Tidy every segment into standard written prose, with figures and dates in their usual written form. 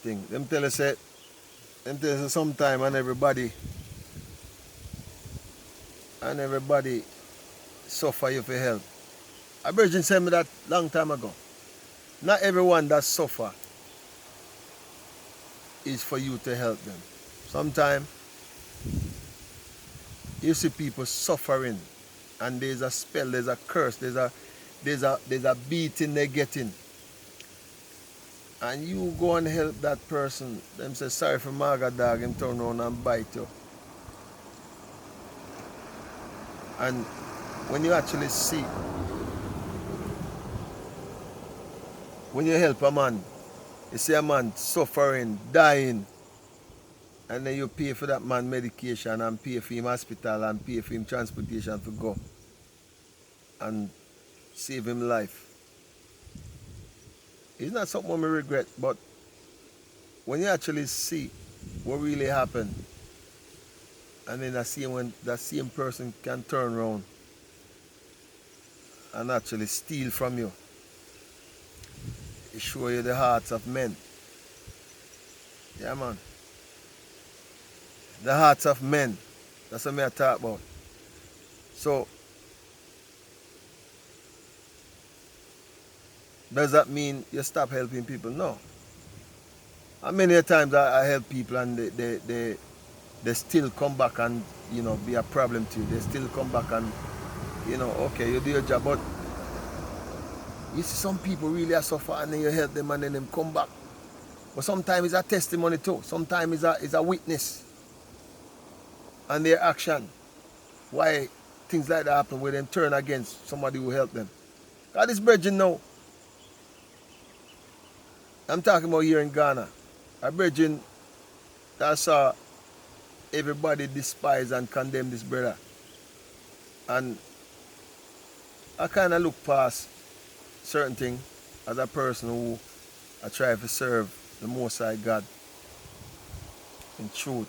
thing. Them tell us say, sometime and everybody suffer you for help. A virgin said me that long time ago. Not everyone that suffer is for you to help them. Sometimes you see people suffering and there's a spell, there's a curse, there's a beating they're getting. And you go and help that person. Them say sorry for Marga dog, him turn around and bite you. And when you actually see, when you help a man, you see a man suffering, dying, and then you pay for that man medication and pay for him hospital and pay for him transportation to go and save him life. It's not something we regret, but when you actually see what really happened, and then when that same person can turn around and actually steal from you, it shows you the hearts of men. Yeah, man. The hearts of men. That's what I talk about. So, does that mean you stop helping people? No. And many times I help people and they still come back and, be a problem to you. They still come back and, okay, you do your job, but you see some people really are suffer and then you help them and then them come back. But sometimes it's a testimony too. Sometimes it's a witness and their action. Why things like that happen where them turn against somebody who helped them. God is virgin now. I'm talking about here in Ghana. A virgin that saw everybody despise and condemn this brother. And I kind of look past certain things as a person who I try to serve the Most High God in truth.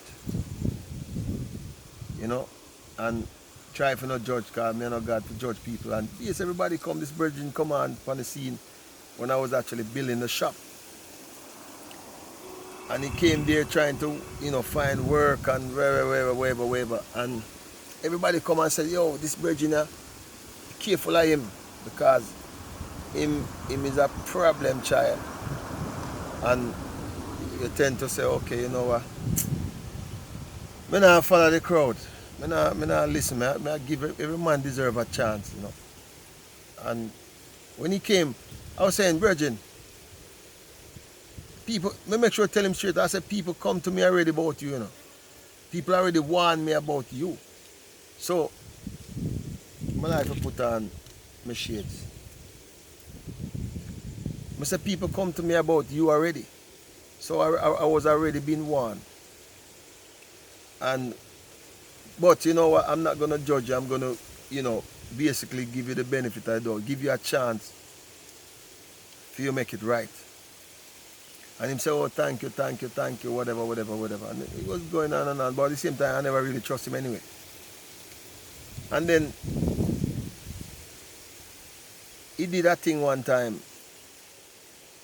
And try to not judge God, me not God to judge people. And yes, everybody come, this virgin come on the scene when I was actually building the shop. And he came there trying to, find work and wherever. And everybody come and said, yo, this virgin, be careful of him because him is a problem child. And you tend to say, okay, you know what? Me not follow the crowd. Me not listen. I give every man deserve a chance, And when he came, I was saying, virgin, people, me make sure I tell him straight. I said, people come to me already about you, People already warn me about you. So, I like to put on my shades. I said, people come to me about you already. So I was already being warned. But you know what, I'm not going to judge you. I'm going to, basically give you the benefit of the doubt. Give you a chance for you to make it right. And him say, oh, thank you, whatever. And it was going on and on. But at the same time, I never really trust him anyway. And then, he did that thing one time.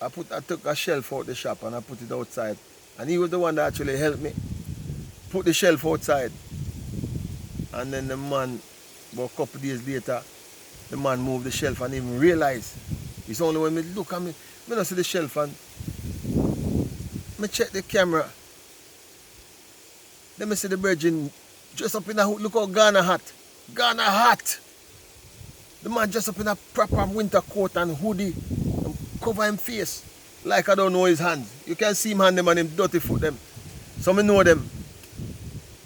I took a shelf out the shop and I put it outside. And he was the one that actually helped me put the shelf outside. And then the man, about a couple of days later, the man moved the shelf and even realized. It's only when me look at me, I don't see the shelf and I check the camera. Then I see the virgin dressed up in a hood. Look how Ghana hot. Ghana hot. The man dressed up in a proper winter coat and hoodie and cover his face like I don't know his hands. You can see him hand them and him dirty foot them. So I know them.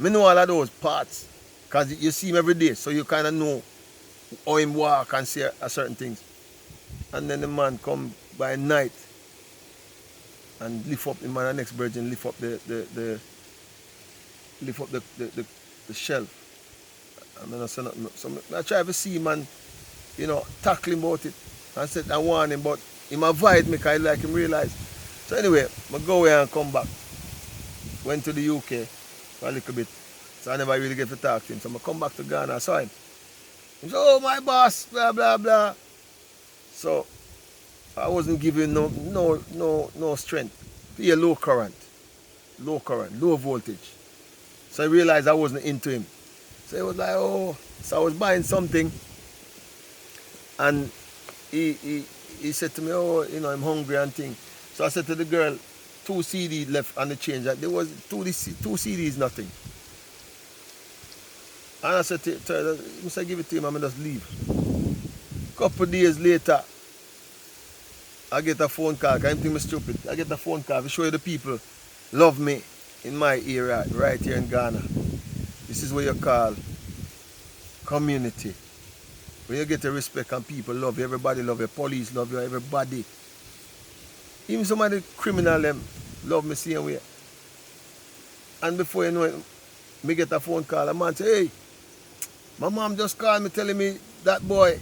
I know all of those parts. Because you see him every day. So you kind of know how him walk and see certain things. And then the man come by night and lift up him and the next virgin lift up the shelf. I mean, I say nothing. So I try to see him and, tackle him about it. I said I warn him, but he avoid me because I like him realize. So anyway, I go away and come back. Went to the UK for a little bit. So I never really get to talk to him. So I come back to Ghana, I saw him. He said, oh, my boss, blah, blah, blah. So I wasn't giving no strength. Pay low current, low voltage. So I realized I wasn't into him. So he was like, oh, so I was buying something, and he said to me, oh, you know, I'm hungry and thing. So I said to the girl, 2 CDs left on the change. There was 2 CDs, nothing. And I said to her, I said, give it to him, I'm just leave. Couple days later, I get a phone call, because I think I'm stupid. I get a phone call to show you the people love me in my area, right here in Ghana. This is what you call community. When you get the respect and people love you, everybody love you, police love you, everybody. Even some of the criminal them love me same way. And before you know it, me get a phone call, a man say, hey, my mom just called me telling me that boy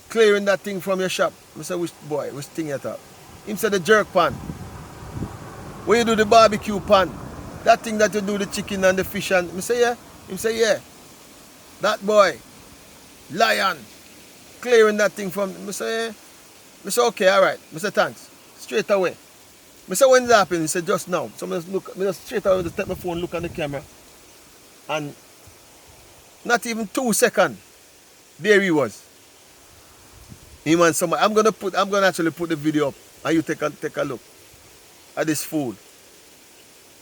clearing that thing from your shop. I said, which boy, which thing you talk? Him said the jerk pan. When you do the barbecue pan, that thing that you do the chicken and the fish and, I say, yeah? Him say, yeah. That boy, lion, clearing that thing from, I say, yeah. I say, okay, all right. I say, thanks. Straight away. I say, when did it happen? He said, just now. So I just straight away just take my phone, look on the camera. And not even 2 seconds, there he was. Him and somebody. I'm gonna actually put the video up and you take a look at this fool.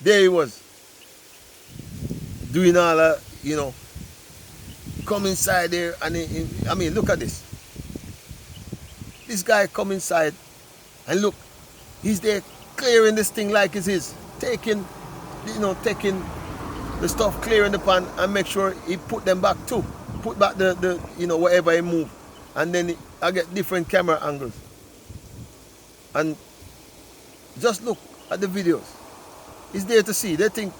There he was. Doing all that, you know. Come inside there and I mean, look at this. This guy come inside and look, he's there clearing this thing like it's his. Taking the stuff, clearing the pan and make sure he put them back too. Put back the you know, whatever he move. And then I get different camera angles. And just look at the videos. It's there to see. They think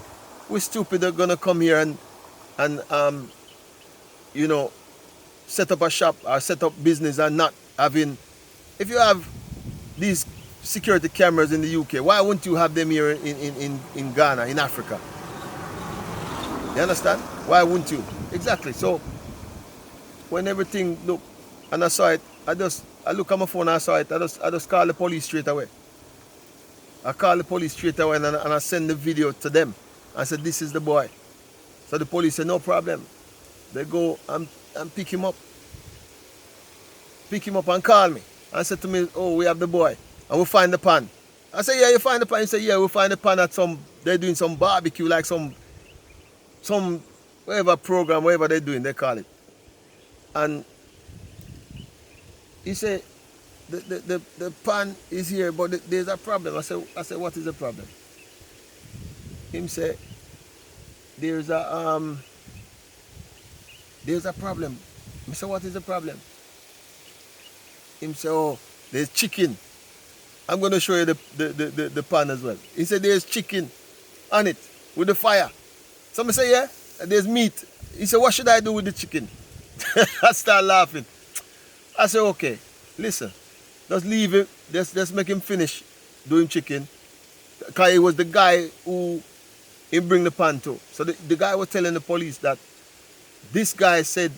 we're stupid, they're gonna come here and you know, set up a shop or set up business and not having. If you have these security cameras in the UK, why wouldn't you have them here in Ghana, in Africa? You understand? Why wouldn't you? Exactly. So when everything look and I saw it, I look at my phone and I saw it, I just call the police straight away. I call the police straight away and I send the video to them. I said, this is the boy. So the police said, no problem. They go and pick him up. Pick him up and call me. And said to me, oh, we have the boy. And we'll find the pan. I said, yeah, you find the pan? He said, yeah, we'll find the pan at they're doing some barbecue, like some whatever program, whatever they're doing, they call it. And he said, the pan is here, but there's a problem. I said, what is the problem? Him say, there's a problem. I said, what is the problem? Him say, oh, there's chicken. I'm going to show you the pan as well. He said, there's chicken on it with the fire. Somebody say, yeah, there's meat. He said, what should I do with the chicken? I start laughing. I said, okay, listen, just leave it. Just make him finish doing chicken. Because it was the guy who he bring the pan to. So the guy was telling the police that this guy said,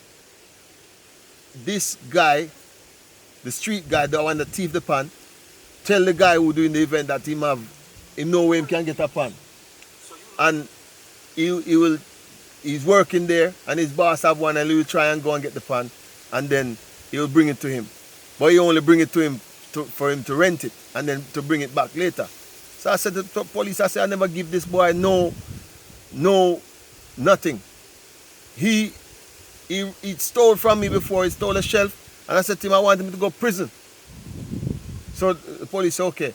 this guy, the street guy, the one that thief the pan, tell the guy who doing the event that him know where he can get a pan. And he's working there and his boss have one and he will try and go and get the pan and then he will bring it to him. But he only bring it to him for him to rent it and then to bring it back later. So I said to the police, I said, I never give this boy no, nothing. He stole from me before, he stole a shelf, and I said to him, I want him to go to prison. So the police said, okay.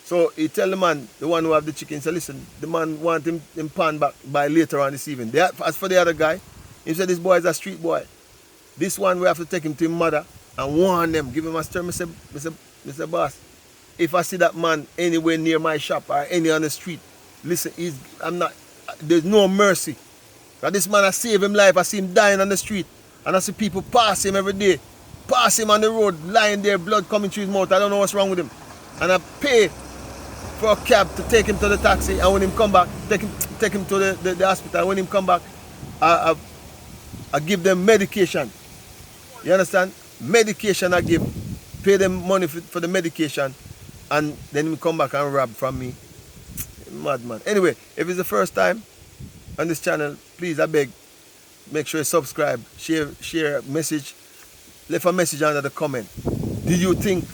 So he tell the man, the one who have the chicken, say, listen, the man want him pan back by later on this evening. As for the other guy, he said, this boy is a street boy. This one, we have to take him to his mother and warn them, give him a stir. Mr. Boss, if I see that man anywhere near my shop or any on the street, listen, there's no mercy. Because this man, I save him life, I see him dying on the street, and I see people pass him every day, pass him on the road, lying there, blood coming through his mouth. I don't know what's wrong with him. And I pay for a cab to take him to the taxi, and when him come back, take him to the hospital. And when him come back, I give them medication. You understand? Medication I give. Pay them money for the medication. and then he come back and rob from me. Madman. Anyway, if it's the first time on this channel, please, I beg, make sure you subscribe, share a message, leave a message under the comment. Did you think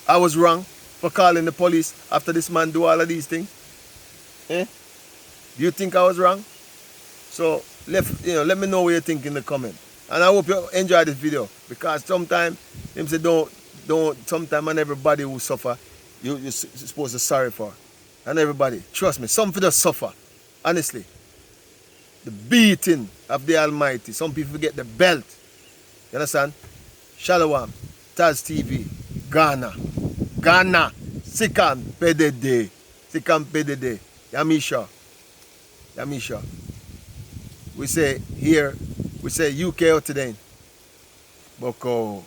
I was wrong for calling the police after this man do all of these things? Eh? Do you think I was wrong? So let me know what you think in the comment. And I hope you enjoy this video, because sometimes them say don't sometimes and everybody who suffer you're supposed to sorry for. And everybody, trust me, some people just suffer. Honestly. The beating of the Almighty. Some people get the belt. You understand? Shalom. TazTv. Ghana. Ghana. Sikam pedede. Sikam pedede. Yamisha. Yamisha. We say here, we say UK out today. Boko.